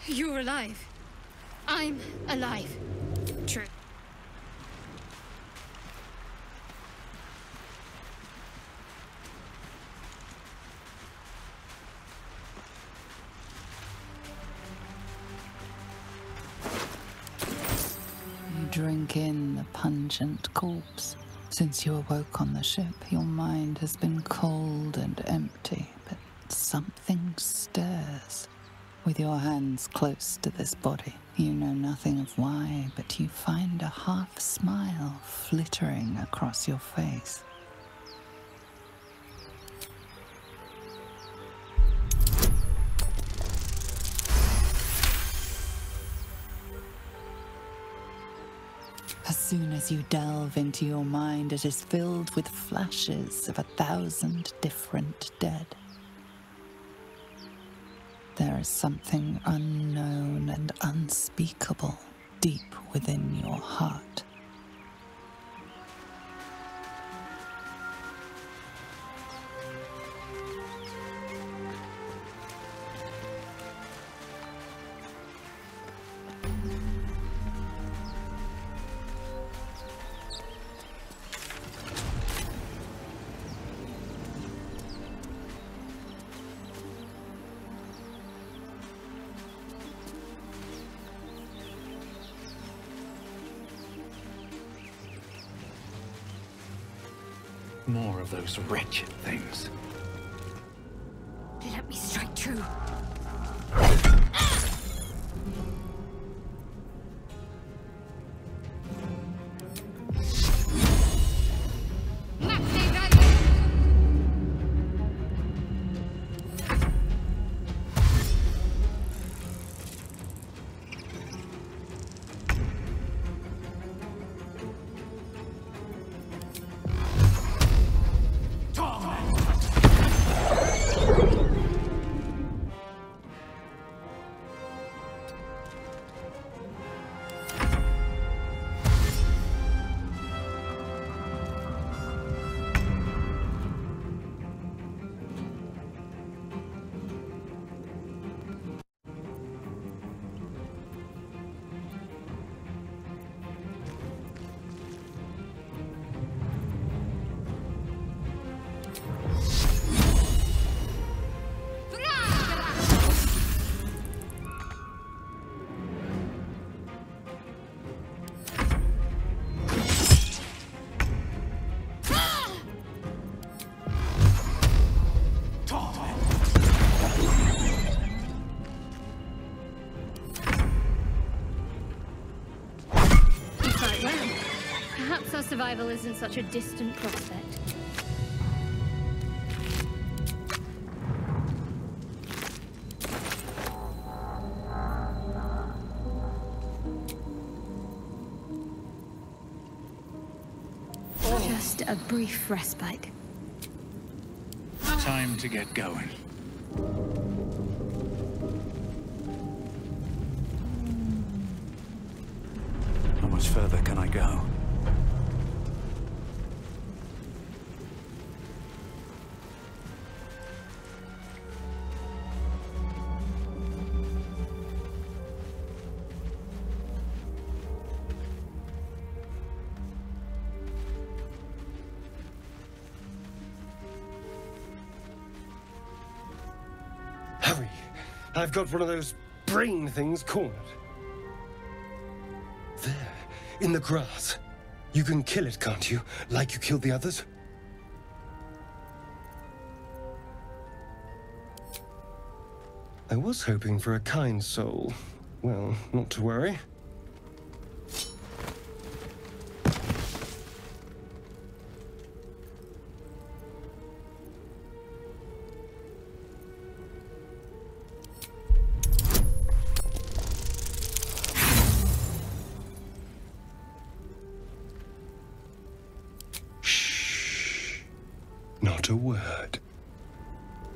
You're alive. I'm alive. True. You drink in the pungent corpse. Since you awoke on the ship, your mind has been cold and empty, but something stirs. With your hands close to this body, you know nothing of why, but you find a half smile flittering across your face. As soon as you delve into your mind, it is filled with flashes of 1,000 different dead. There is something unknown and unspeakable deep within your heart. More of those wretched things. Let me strike true. Perhaps our survival isn't such a distant prospect. Just a brief respite. Time to get going. How much further can I go? Hurry! I've got one of those brain things cornered. There, in the grass. You can kill it, can't you? Like you killed the others? I was hoping for a kind soul. Well, not to worry. Not a word.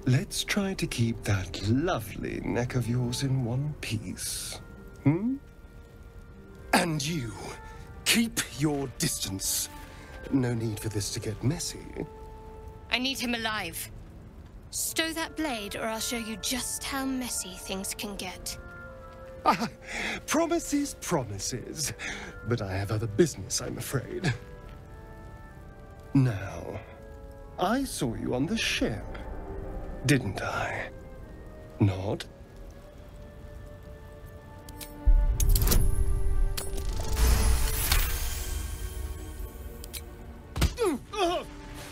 Let's try to keep that lovely neck of yours in one piece. Hmm? And you, keep your distance. No need for this to get messy. I need him alive. Stow that blade, or I'll show you just how messy things can get. Ah, promises, promises. But I have other business, I'm afraid. Now, I saw you on the ship, didn't I? Nod?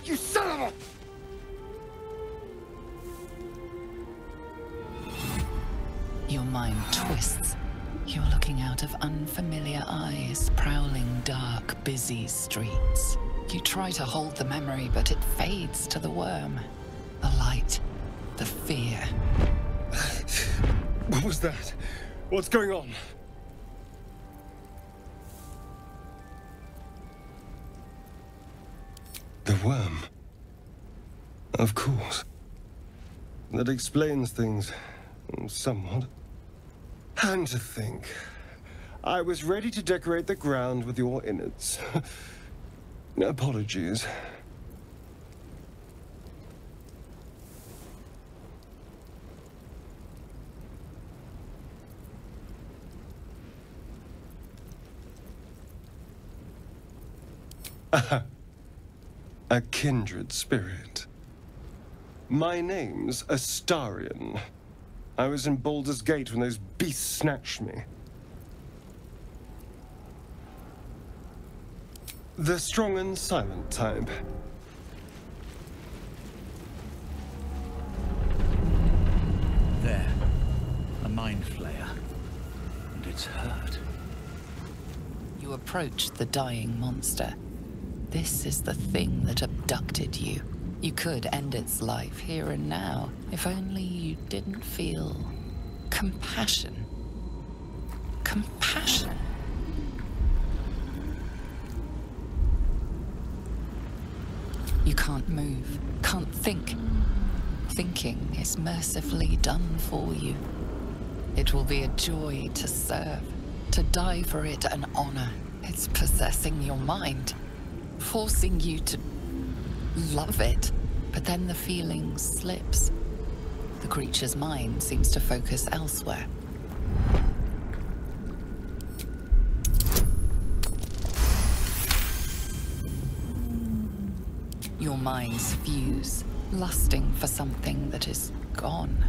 You son of a... Your mind twists. You're looking out of unfamiliar eyes, prowling dark, busy streets. You try to hold the memory, but it fades to the worm. The light, the fear. What was that? What's going on? The worm. Of course. That explains things somewhat. And to think, I was ready to decorate the ground with your innards. Apologies. A kindred spirit. My name's Astarion. I was in Baldur's Gate when those beasts snatched me. The strong and silent type. There. A mind flayer. And it's hurt. You approach the dying monster. This is the thing that abducted you. You could end its life here and now, if only you didn't feel compassion. Compassion. You can't move, can't think. Thinking is mercifully done for you. It will be a joy to serve, to die for it an honor. It's possessing your mind, forcing you to love it. But then the feeling slips. The creature's mind seems to focus elsewhere. Your minds fuse, lusting for something that is gone.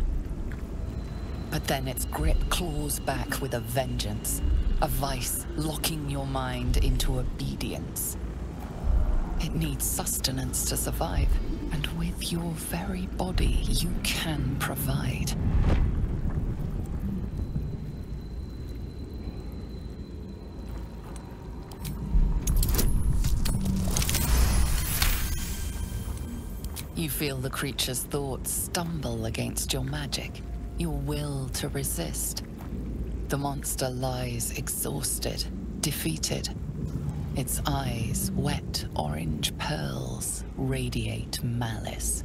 But then its grip claws back with a vengeance, a vice locking your mind into obedience. It needs sustenance to survive, and with your very body, you can provide. You feel the creature's thoughts stumble against your magic, your will to resist. The monster lies exhausted, defeated. Its eyes, wet orange pearls, radiate malice.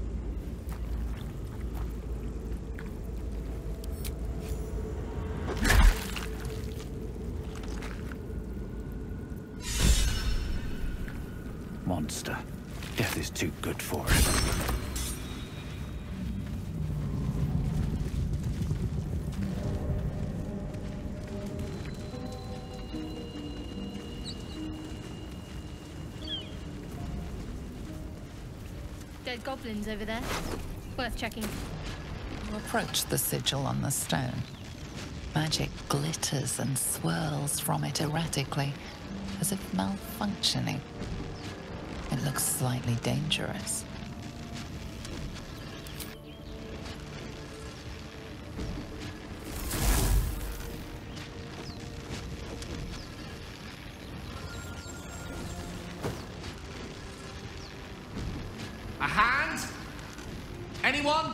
Monster. Death is too good for it. Dead goblins over there. Worth checking. You approach the sigil on the stone. Magic glitters and swirls from it erratically, as if malfunctioning. It looks slightly dangerous. A hand? Anyone?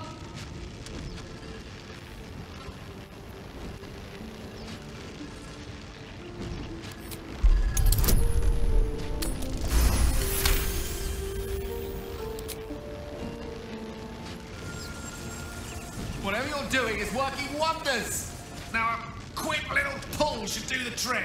Whatever you're doing is working wonders. Now a quick little pull should do the trick.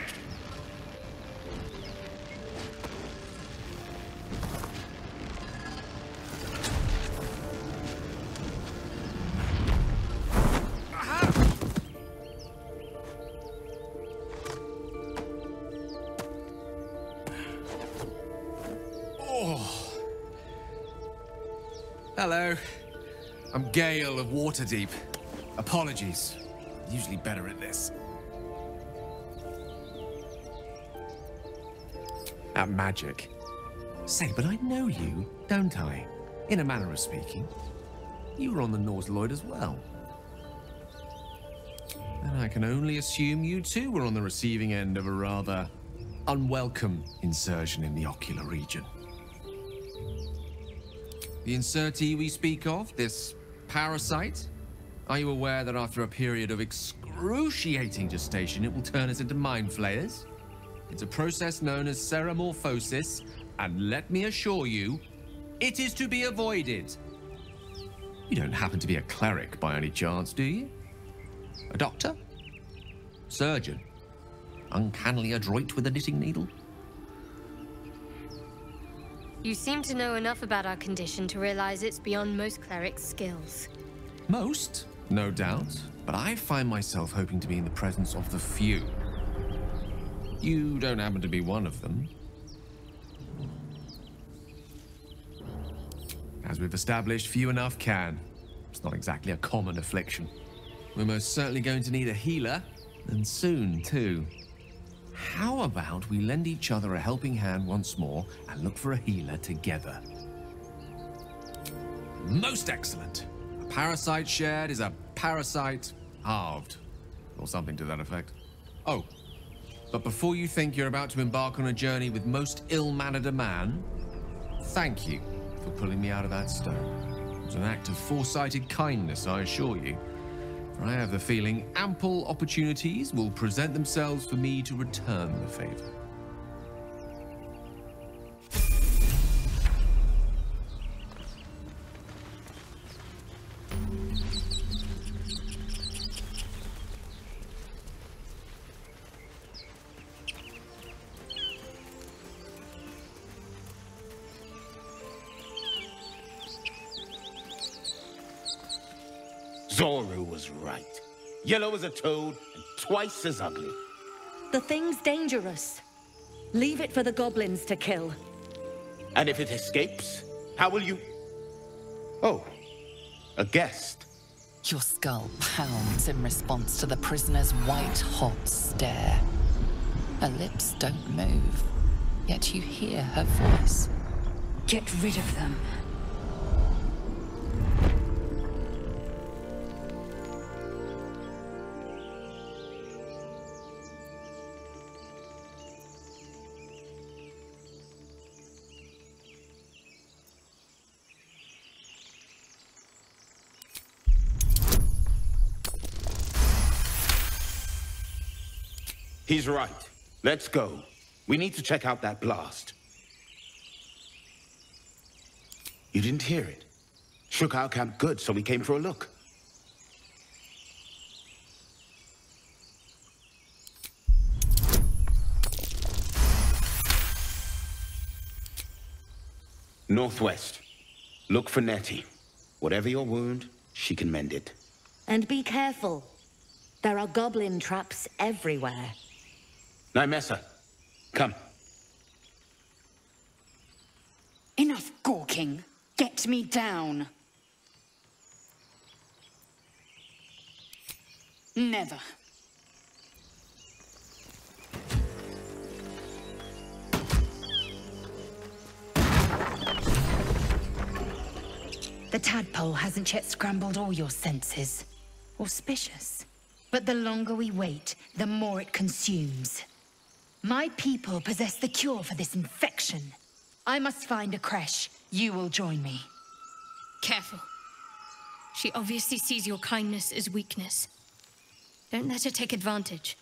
Hello. I'm Gale of Waterdeep. Apologies. Usually better at this. At magic. Say, but I know you, don't I? In a manner of speaking. You were on the Norse Lloyd as well. And I can only assume you too were on the receiving end of a rather unwelcome insertion in the ocular region. The insertee we speak of, this parasite, are you aware that after a period of excruciating gestation, it will turn us into mind flayers? It's a process known as seromorphosis, and let me assure you, it is to be avoided. You don't happen to be a cleric by any chance, do you? A doctor? Surgeon? Uncannily adroit with a knitting needle? You seem to know enough about our condition to realize it's beyond most clerics' skills. Most, no doubt, but I find myself hoping to be in the presence of the few. You don't happen to be one of them. As we've established, few enough can. It's not exactly a common affliction. We're most certainly going to need a healer, and soon, too. How about we lend each other a helping hand once more and look for a healer together? Most excellent. A parasite shared is a parasite halved, or something to that effect. Oh, but before you think you're about to embark on a journey with most ill-mannered a man, thank you for pulling me out of that stone. It was an act of foresighted kindness, I assure you. For I have the feeling ample opportunities will present themselves for me to return the favor. Zoru was right. Yellow as a toad and twice as ugly. The thing's dangerous. Leave it for the goblins to kill. And if it escapes, how will you... Oh, a guest. Your skull pounds in response to the prisoner's white-hot stare. Her lips don't move, yet you hear her voice. Get rid of them. He's right. Let's go. We need to check out that blast. You didn't hear it? Shook our camp good, so we came for a look. Northwest. Look for Nettie. Whatever your wound, she can mend it. And be careful. There are goblin traps everywhere. Nymessa, come. Enough gawking. Get me down. Never. The tadpole hasn't yet scrambled all your senses. Auspicious. But the longer we wait, the more it consumes. My people possess the cure for this infection. I must find a creche. You will join me. Careful. She obviously sees your kindness as weakness. Don't let her take advantage.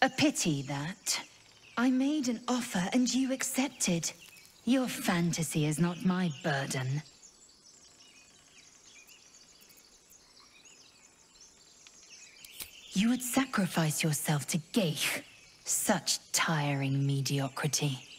A pity that. I made an offer and you accepted. Your fantasy is not my burden. You would sacrifice yourself to Geich. Such tiring mediocrity.